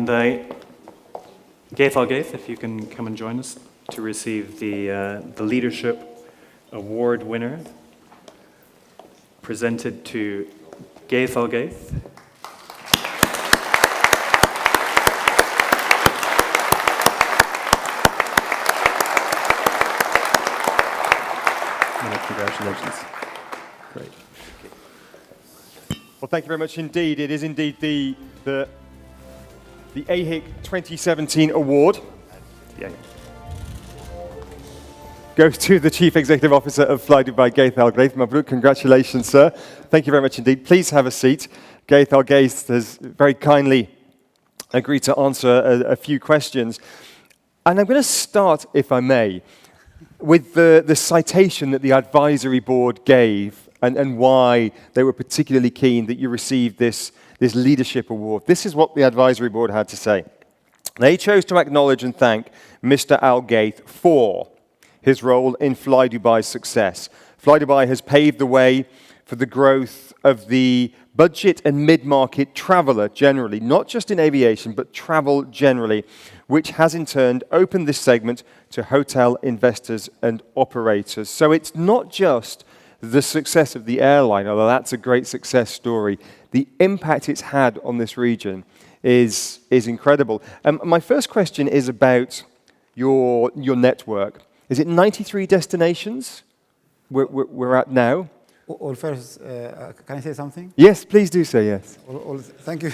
And Ghaith Al-Ghaith, if you can come and join us to receive the Leadership Award winner, presented to Ghaith Al-Ghaith. Congratulations. Great. Well, thank you very much indeed. It is indeed the AHIC 2017 award. Yeah. Goes to the Chief Executive Officer of flydubai, Ghaith Al-Ghaith. Mabruk, congratulations, sir. Thank you very much indeed. Please have a seat. Ghaith Al-Ghaith has very kindly agreed to answer a few questions. And I'm going to start, if I may, with the citation that the advisory board gave and why they were particularly keen that you received this leadership award. This is what the advisory board had to say. They chose to acknowledge and thank Mr. Al-Ghaith for his role in flyDubai's success. flydubai has paved the way for the growth of the budget and mid-market traveler generally, not just in aviation, but travel generally, which has in turn opened this segment to hotel investors and operators. So it's not just the success of the airline, although that's a great success story. The impact it's had on this region is incredible. My first question is about your network. Is it 93 destinations we're at now? Well, first, can I say something? Yes, please do say yes. Well, thank you.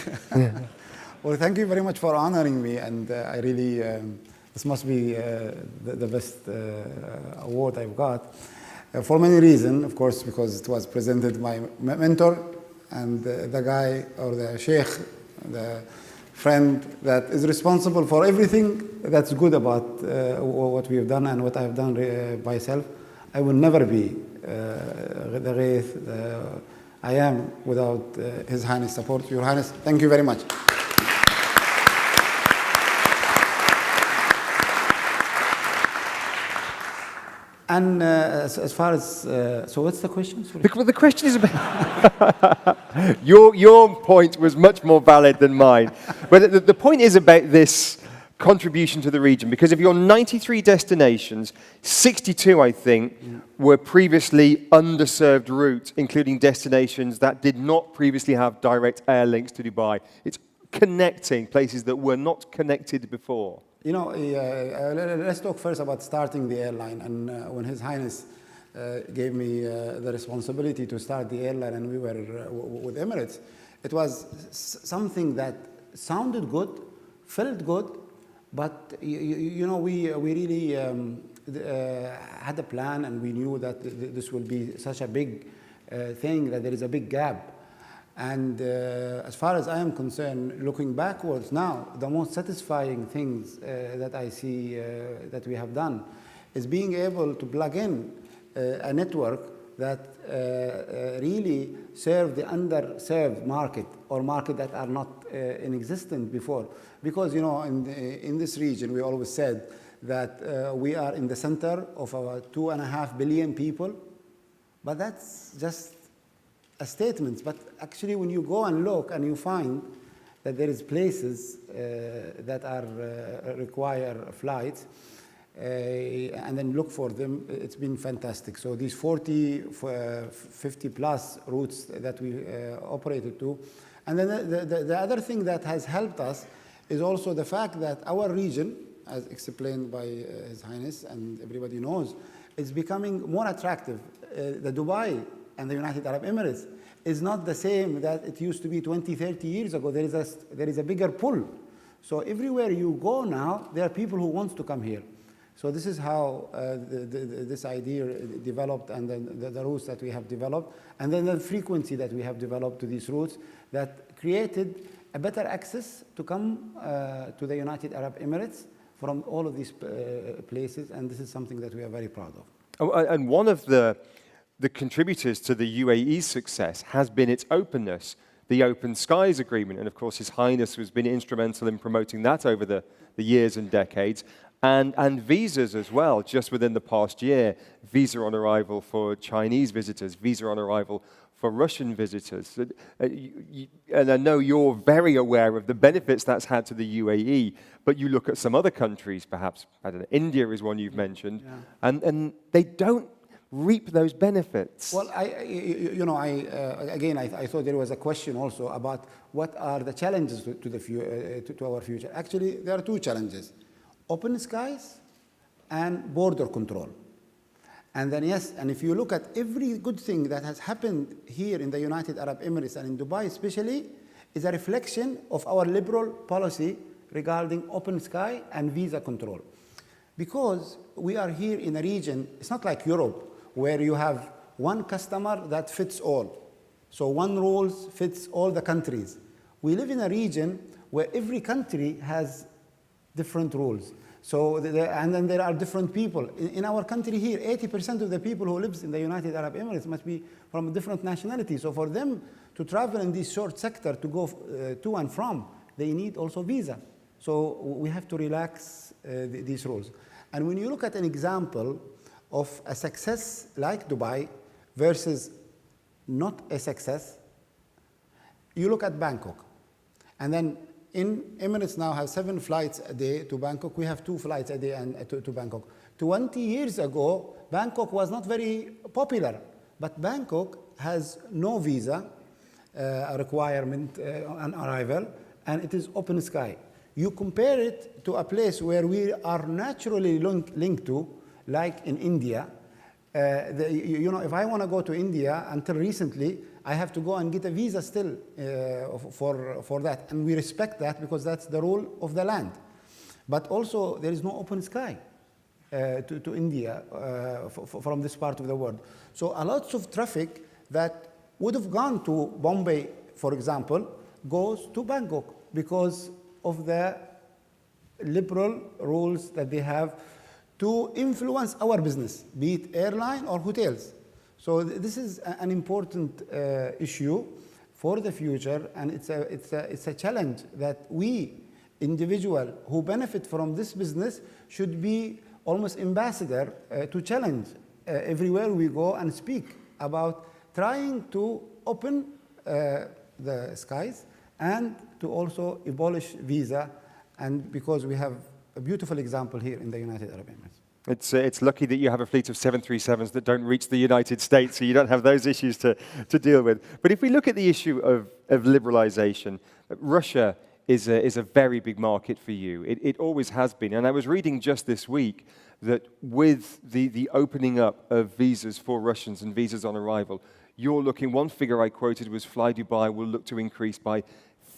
Well, thank you very much for honoring me, and I really, this must be the best award I've got. For many reasons, of course, because it was presented by my mentor and the guy or the sheikh, the friend that is responsible for everything that's good about what we have done and what I've done myself. I will never be the Ghaith I am without His Highness support. Your Highness, thank you very much. And as far as, so what's the question? Sorry. The question is about, your point was much more valid than mine. But the point is about this contribution to the region, because of your 93 destinations, 62, I think, were previously underserved routes, including destinations that did not previously have direct air links to Dubai. It's connecting places that were not connected before. You know, let's talk first about starting the airline. And when His Highness gave me the responsibility to start the airline, and we were with Emirates, it was something that sounded good, felt good, but you know, we really had a plan, and we knew that this will be such a big thing, that there is a big gap. And as far as I am concerned, looking backwards now, the most satisfying things that I see that we have done is being able to plug in a network that really serve the underserved market, or market that are not in existence before. Because, you know, in this region, we always said that we are in the center of our 2.5 billion people, but that's just a statement. But actually, when you go and look and you find that there is places that are require flights, and then look for them, it's been fantastic. So these 50 plus routes that we operated to. And then the other thing that has helped us is also the fact that our region, as explained by His Highness and everybody knows, is becoming more attractive. The Dubai and the United Arab Emirates is not the same that it used to be 20, 30 years ago. There is a bigger pull. So everywhere you go now, there are people who want to come here. So this is how this idea developed, and then the routes that we have developed, and then the frequency that we have developed to these routes that created a better access to come to the United Arab Emirates from all of these places, and this is something that we are very proud of. Oh, and one of the contributors to the UAE's success has been its openness, the Open Skies Agreement, and of course His Highness has been instrumental in promoting that over the years and decades, and visas as well. Just within the past year, visa on arrival for Chinese visitors, visa on arrival for Russian visitors. And I know you're very aware of the benefits that's had to the UAE, but you look at some other countries, perhaps, I don't know, India is one you've mentioned, and they don't reap those benefits. Well, I thought there was a question also about what are the challenges to our future. Actually, there are two challenges: open skies and border control. And then yes, and if you look at every good thing that has happened here in the United Arab Emirates and in Dubai especially, is a reflection of our liberal policy regarding open sky and visa control. Because we are here in a region, it's not like Europe, where you have one customer that fits all. So one rules fits all the countries. We live in a region where every country has different rules. So, and then there are different people. In our country here, 80% of the people who lives in the United Arab Emirates must be from a different nationality. So for them to travel in this short sector to go to and from, they need also visa. So we have to relax these rules. And when you look at an example of a success like Dubai versus not a success, you look at Bangkok. And then Emirates now have 7 flights a day to Bangkok. We have 2 flights a day to Bangkok. 20 years ago, Bangkok was not very popular, but Bangkok has no visa requirement on arrival, and it is open sky. You compare it to a place where we are naturally linked to, like in India. If I want to go to India, until recently, I have to go and get a visa still for that. And we respect that because that's the rule of the land. But also, there is no open sky to India from this part of the world. So a lot of traffic that would have gone to Bombay, for example, goes to Bangkok because of the liberal rules that they have to influence our business, be it airline or hotels. So this is an important issue for the future, and it's a challenge that we, individuals who benefit from this business, should be almost ambassador to challenge everywhere we go and speak about trying to open the skies and to also abolish visa, and because we have a beautiful example here in the United Arab Emirates. It's lucky that you have a fleet of 737s that don't reach the United States, so you don't have those issues to deal with. But if we look at the issue of liberalization, Russia is a very big market for you. It always has been. And I was reading just this week that with the opening up of visas for Russians and visas on arrival, you're looking, one figure I quoted was flydubai will look to increase by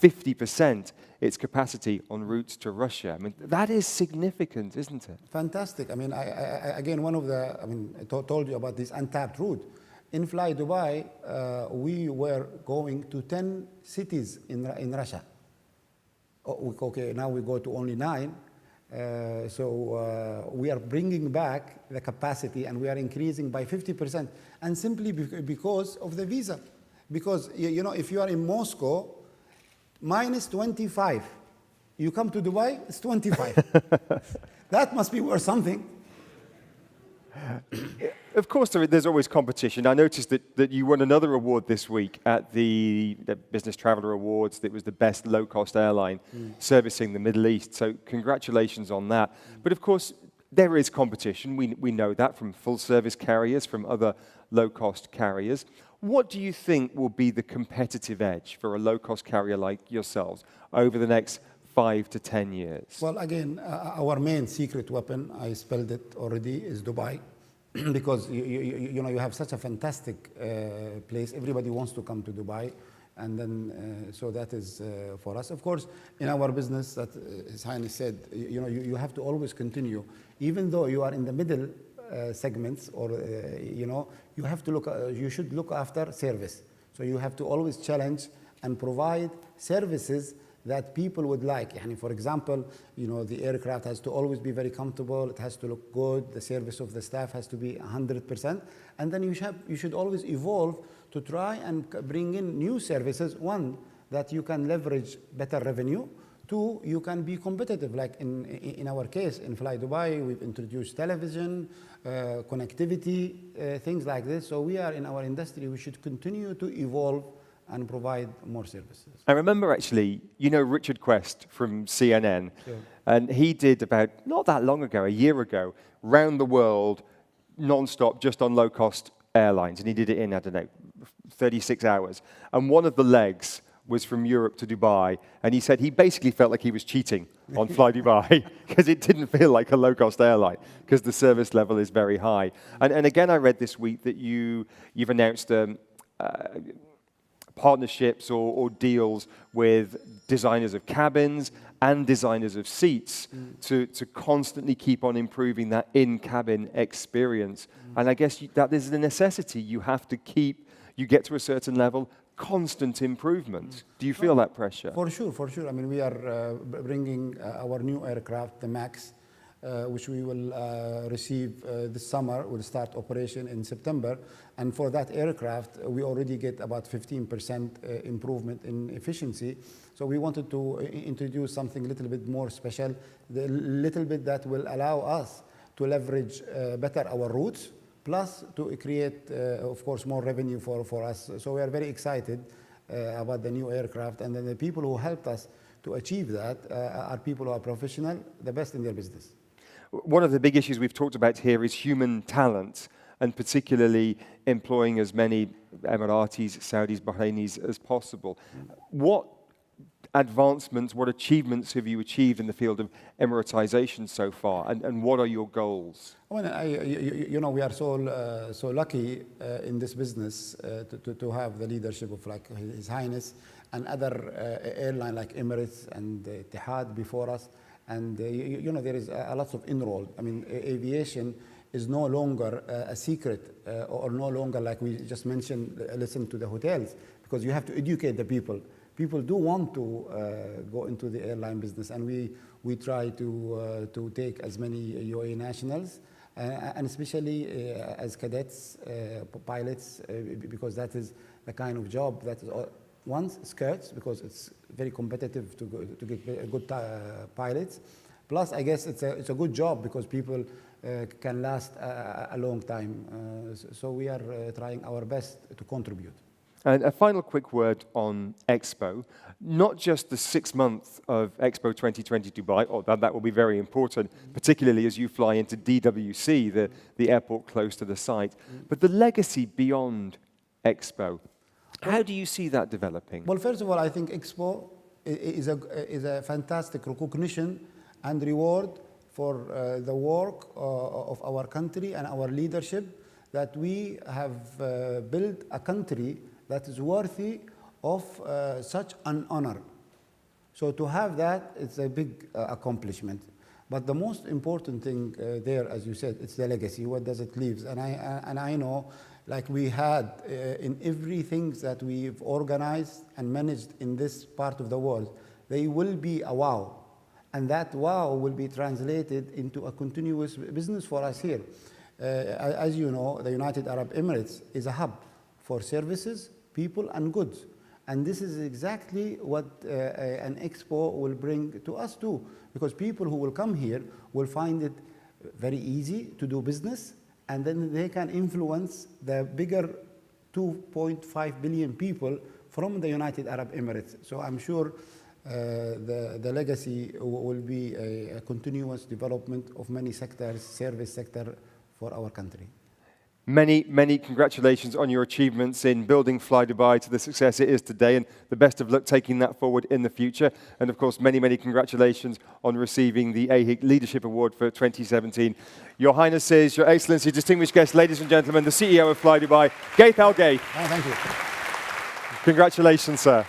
50% its capacity en routes to Russia. I mean, that is significant, isn't it? Fantastic. I mean, again, I told you about this untapped route. In flydubai, we were going to 10 cities in Russia. Okay, now we go to only 9. So we are bringing back the capacity, and we are increasing by 50%, and simply because of the visa. Because, if you are in Moscow, minus 25. You come to Dubai, it's 25. That must be worth something. Of course, there's always competition. I noticed that you won another award this week at the Business Traveller Awards. It was the best low-cost airline servicing the Middle East. So congratulations on that. But of course, there is competition. We know that from full-service carriers, from other low-cost carriers. What do you think will be the competitive edge for a low-cost carrier like yourselves over the next 5 to 10 years? Well, again, our main secret weapon, I spelled it already, is Dubai. Because you have such a fantastic place. Everybody wants to come to Dubai. And then, so that is for us. Of course, in our business, that His Highness said, you have to always continue. Even though you are in the middle segments, or you have to you should look after service. So you have to always challenge and provide services that people would like. For example, the aircraft has to always be very comfortable. It has to look good. The service of the staff has to be 100%. And then you should always evolve to try and bring in new services. One, that you can leverage better revenue. Two, you can be competitive. Like in our case, in Fly Dubai, we've introduced television, connectivity, things like this. So we are in our industry, we should continue to evolve and provide more services. I remember actually, you know Richard Quest from CNN, Sure. and he did about, not that long ago, a year ago, round the world, non-stop, just on low-cost airlines, and he did it in, I don't know, 36 hours. And one of the legs was from Europe to Dubai, and he said he basically felt like he was cheating on Fly Dubai because it didn't feel like a low-cost airline because the service level is very high. And again, I read this week that you've announced partnerships or deals with designers of cabins and designers of seats to constantly keep on improving that in-cabin experience. And I guess that is a necessity. You have to keep, you get to a certain level, constant improvement. Do you feel that pressure? For sure, for sure. I mean, we are bringing our new aircraft, the MAX, which we will receive this summer. We'll start operation in September. And for that aircraft, we already get about 15% improvement in efficiency. So we wanted to introduce something a little bit more special, the little bit that will allow us to leverage better our routes, plus to create, of course, more revenue for us. So we are very excited about the new aircraft. And then the people who helped us to achieve that are people who are professional, the best in their business. One of the big issues we've talked about here is human talent, and particularly employing as many Emiratis, Saudis, Bahrainis as possible. What advancements, what achievements have you achieved in the field of Emiratization so far, and what are your goals? Well, you know, we are so lucky in this business to have the leadership of like His Highness and other airlines like Emirates and Etihad before us. And you know, there is a lot of enrolled. I mean, aviation is no longer a secret or no longer, like we just mentioned, listen to the hotels, because you have to educate the people. People do want to go into the airline business, and we try to take as many UAE nationals, and especially as cadets, pilots, because that is the kind of job that is once skirts, because it's very competitive to get good pilots. Plus, I guess it's a good job because people can last a long time. So we are trying our best to contribute. And a final quick word on Expo. Not just the 6 months of Expo 2020 Dubai, although that will be very important, particularly as you fly into DWC, the airport close to the site, but the legacy beyond Expo. How do you see that developing? Well, first of all, I think Expo is a fantastic recognition and reward for the work of our country and our leadership, that we have built a country that is worthy of such an honor. So to have that, it's a big accomplishment. But the most important thing there, as you said, it's the legacy. What does it leave? And I know, like we had in everything that we've organized and managed in this part of the world, they will be a wow. And that wow will be translated into a continuous business for us here. As you know, the United Arab Emirates is a hub for services, people, and goods. And this is exactly what an Expo will bring to us too, because people who will come here will find it very easy to do business, and then they can influence the bigger 2.5 billion people from the United Arab Emirates. So I'm sure the legacy will be a continuous development of many sectors, service sector for our country. Many, many congratulations on your achievements in building Fly Dubai to the success it is today, and the best of luck taking that forward in the future. And of course, many, many congratulations on receiving the AHIC Leadership Award for 2017. Your Highnesses, Your Excellency, distinguished guests, ladies and gentlemen, the CEO of Fly Dubai, Ghaith Al-Ghaith. Thank you. Congratulations, sir.